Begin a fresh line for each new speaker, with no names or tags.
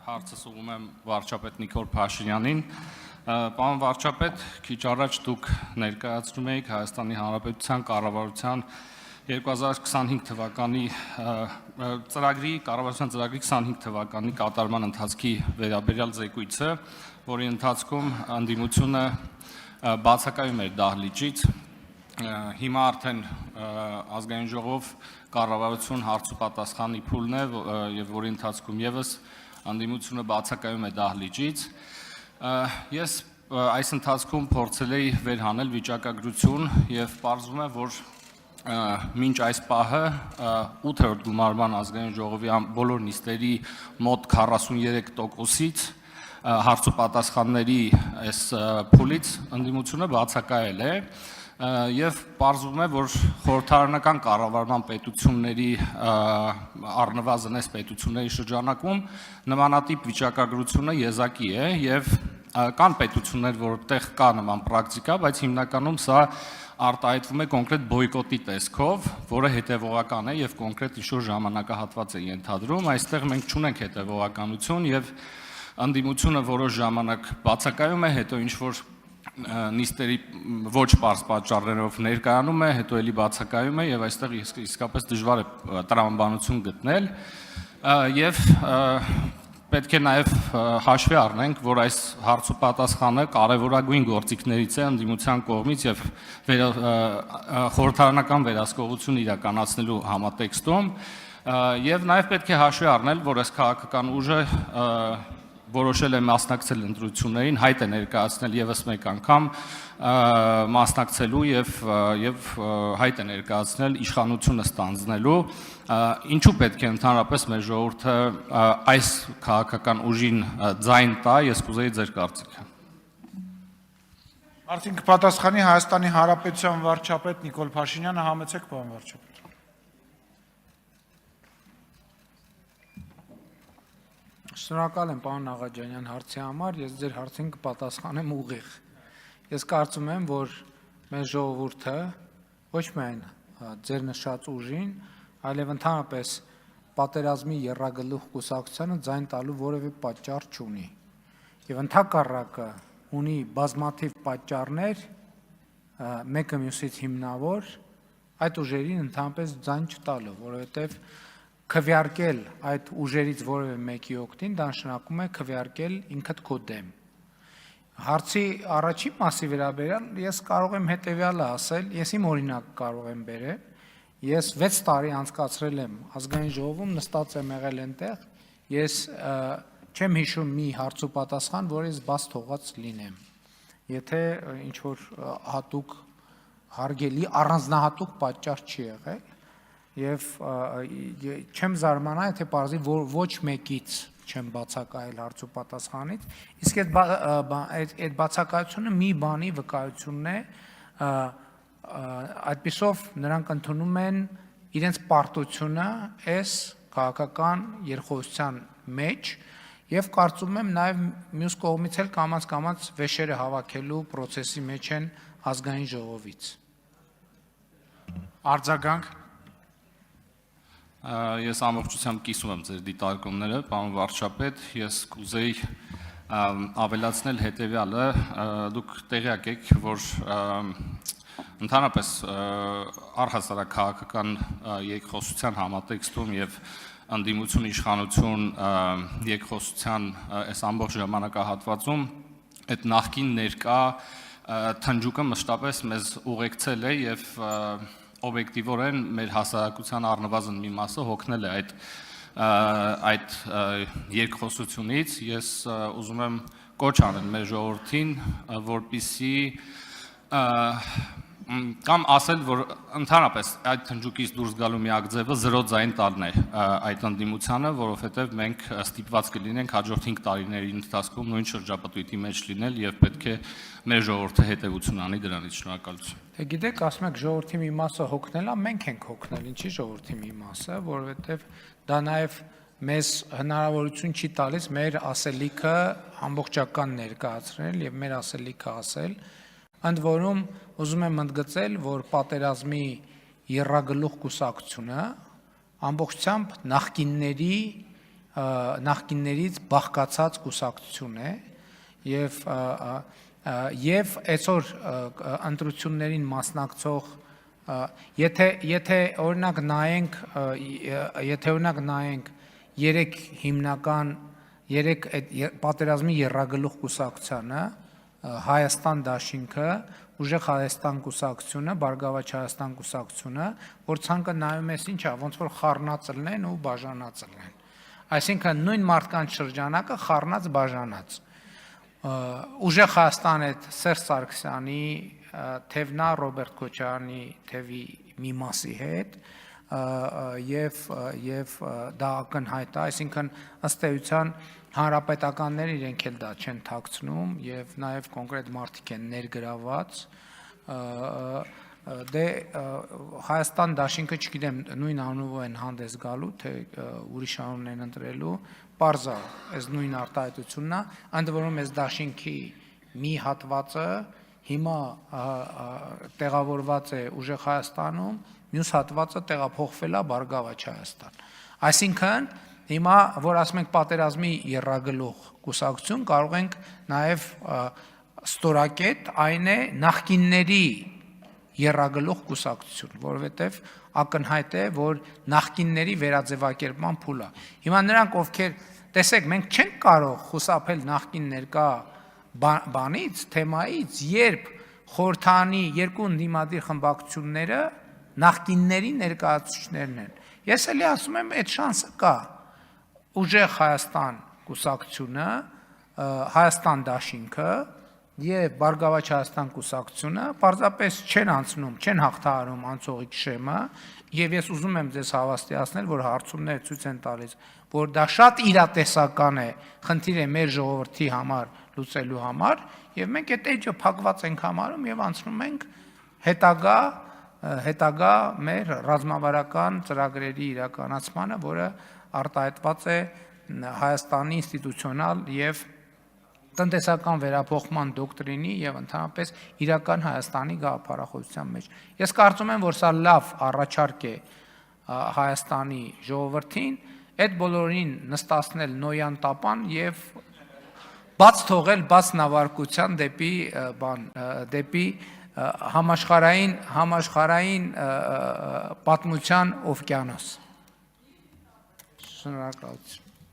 Հարցս ուղղում եմ վարչապետ Նիկոլ Փաշինյանին։ Պարոն վարչապետ, քիչ առաջ դուք ներկայացնում էիք Հայաստանի Հանրապետության կառավարության 2025 թվականի ծրագրի, կառավարության ծրագրի 25 թվականի կատարման ընթացքի վերաբերյալ զեկույցը, որի ընթացքում ընդդիմությունը բացակայում էր դահլիճից։ Հիմա արդեն ազգային ժողով կառավարություն հարց ու պատասխանի փուլն է, եւ որի ընթացքում եւս ընդդիմությունը բացակայում է դահլիճից։ Ես այս ընթացքում փորձել էի վերհանել վիճակագրություն եւ պարզվում է, որ մինչ այս պահը 8-րդ գումարման ազգային ժողովի բոլոր նիստերի մոտ 43%-ից հարց ու պատասխանների այս փուլից ընդդիմությունը բացակայել է եւ պարզվում է, որ խորհրդարանական կառավարման պետությունների առնվազն այս պետությունների շրջանակում նմանատիպ վիճակագրությունը եզակի է եւ կան պետություններ, որտեղ կա նման պրակտիկա, բայց հիմնականում սա արտահայտվում է կոնկրետ բոյկոտի տեսքով, որը հետևողական է եւ կոնկրետ ինչ-որ ժամանակահատված է ենթադրում։ Այստեղ մենք չունենք հետևողականություն եւ ընդդիմությունը որոշ ժամանակ բացակայում է, հետո ինչ-որ նիստերի ոչ պարզ պատճառներով ներկայանում է, հետո էլի բացակայում է եւ այստեղ իսկապես դժվար է տրամաբանություն գտնել եւ պետք է նաեւ հաշվի առնենք, որ այս հարց ու պատասխանը կարևորագույն գործիքներից է ընդդիմության կողմից եւ խորհրդարանական վերահսկողություն իրականացնելու համատեքստում եւ նաեւ պետք է հաշվի առնել, որ այս քաղաքական ուժը որոշել է մասնակցել ընտրություններին, հայտ է ներկայացնել եւս մեկ անգամ մասնակցելու եւ հայտ է ներկայացնել իշխանությունը ստանձնելու, ինչու պետք է ընդհանրապես մեր ժողովուրդը այս քաղաքական ուժին ձայն տա, ես կուզեի ձեր կարծիքը։
Արդեն կպատասխանի Հայաստանի Հանրապետության վարչապետ Նիկոլ Փաշինյանը, համեցեք պարոն վարչապետ։
Շնորհակալ եմ պարոն Աղաջանյան հարցի համար, ես ձեր հարցին կպատասխանեմ ուղիղ։ Ես կարծում եմ, որ մեր ժողովուրդը ոչ միայն ձեր նշած ուժին, այլև ընդհանրապես պատերազմի եռագլուխ կուսակցությանը ձայն տալու որևէ պատճառ չունի։ Եվ ընդհակառակը ունի բազմաթիվ պատճառներ, մեկը մյուսից հիմնավոր, այդ ուժերին ընդհանրապես ձայն չտալու, որովհետև քվեարկել այդ ուժերից որևէ մեկի օգտին, դա նշանակում է քվեարկել ինքդ քո դեմ։ Հարցի առաջին մասի վերաբերյալ ես կարող եմ հետևյալը ասել, ես իմ օրինակ կարող եմ բերել, ես 6 տարի անցկացրել եմ ազգային ժողովում, նստած եմ եղել այնտեղ, ես չեմ հիշում մի հարց ու պատասխան, որ ես բաց թողած լինեմ։ Եթե ինչ որ հատուկ հարգելի առանձնահատուկ պատճառ չի եղել, եւ չեմ զարմանա, եթե պարզի որ ոչ մեկից չեմ բացակայել հարց ու պատասխանից, իսկ այդ բացակայությունը մի բանի վկայությունն է, այդպիսով նրանք ընդունում են իրենց պարտությունը այս քաղաքական երկխոսության մեջ եւ կարծում եմ նաեւ մյուս կողմից էլ կամաց վեշերը հավաքելու process-ի մեջ են ազգային ժողովից։
Արձագանք
Ես ամբողջությամբ կիսում եմ ձեր դիտարկումները, պարոն վարչապետ, ես կուզեի ավելացնել հետևյալը, դուք տեղյակ եք, որ ընդհանրապես առհասարակ քաղաքական երկխոսության համատեքստում եւ ընդդիմություն իշխանություն երկխոսության այս ամբողջ ժամանակահատվածում այդ նախկին ներկա թնջուկը մշտապես մեզ ուղեկցել է եւ օբյեկտիվորեն մեր հասարակության առնվազն մի մասը հոգնել է այդ երկխոսությունից, ես ուզում եմ կոչ անել մեր ժողովրդին, որպեսզի կամ ասել, որ ընդհանրապես այդ թնջուկից դուրս գալու միակ ձևը զրո ձայն տալն է այդ ընդդիմությանը, որովհետև մենք ստիպված կլինենք հաջորդ 5 տարիների ընթացքում նույն շրջապտույտի մեջ լինել եւ պետք է մեր ժողովուրդը հետեւություն անի դրանից։ Շնորհակալություն։
Դե գիտեք, ասում եք ժողովրդի մի մասը հոգնել է, մենք ենք հոգնել, ինչի ժողովրդի մի մասը, որովհետև դա նաեւ մեզ հնարավորություն չի տալիս մեր ասելիքը ամբողջական ներկայացնել եւ մեր ասելիքը ասել, ընդ որում ուզում եմ ընդգծել, որ պատերազմի եռագլուխ կուսակցությունը ամբողջությամբ նախկինների նախկիններից բաղկացած կուսակցություն է եւ այսօր ընտրություններին մասնակցող եթե օրինակ նայենք երեք հիմնական պատերազմի եռագլուխ կուսակցությանը Հայաստան դաշինքը, Ուժեղ Հայաստան կուսակցությունը, Բարգավաճ Հայաստան կուսակցությունը, որ ցանկը նայում ես ինչա, ոնց որ խառնածլն են ու բաժանածլն են։ Այսինքն նույն մարդկանց շրջանակը խառնած բաժանած։ Ուժեղ Հայաստան այդ Սերժ Սարգսյանի, Թևնա Ռոբերտ Քոչարյանի թևի մի մասի հետ եւ դա ակնհայտ է, այսինքն ըստ էության հանրապետականները իրենք էլ դա չեն թաքցնում եւ նաեւ կոնկրետ մարդիկ են ներգրաված դե Հայաստան դաշինքը չգիտեմ նույն անունով են հանդես գալու թե ուրիշ անուն են ընտրելու պարզա այս նույն արտահայտությունն է ընդ որում այս դաշինքի մի հատվածը հիմա տեղավորված է Ուժեղ Հայաստանում մյուս հատվածը տեղափոխվել է Բարգավաճ Հայաստան այսինքն հիմա որ ասում ենք պատերազմի եռագլուխ կուսակցություն կարող ենք նաև ստորակետ այն է նախկինների եռագլուխ կուսակցություն որովհետև ակնհայտ է որ նախկինների վերաձևակերպման փուլ է հիմա նրանք ովքեր տեսեք մենք չենք կարող խուսափել նախկին ներկա բանից թեմայից երբ խորհրդանի երկու ընդդիմադիր խմբակցությունները նախկինների ներկայացուցիչներն են ես էլի ասում եմ այդ շանսը կա Ուժեղ Հայաստան կուսակցությունը, Հայաստան դաշինքը եւ Բարգավաճ Հայաստան կուսակցությունը պարզապես չեն անցնում, չեն հաղթահարում անցողիկ շեմը եւ ես ուզում եմ ձեզ հավաստիացնել, որ հարցումները ցույց են տալիս, որ դա շատ իրատեսական է, խնդիր է մեր ժողովրդի համար լուծելու համար եւ մենք այդ էջը փակված ենք համարում եւ անցնում ենք հետագա մեր ռազմավարական ծրագրերի իրականացմանը, որը արտահայտված է Հայաստանի ինստիտուցիոնալ եւ տնտեսական վերափոխման դոկտրինի եւ ընդհանրապես իրական Հայաստանի գաղափարախոսության մեջ։ Ես կարծում եմ, որ սա լավ առաջարկ է Հայաստանի ժողովրդին, այդ բոլորին նստացնել նոյան տապան եւ բաց թողել բաց նավարկության դեպի համաշխարհային պատմության օվկիանոս։ Շնորհակալություն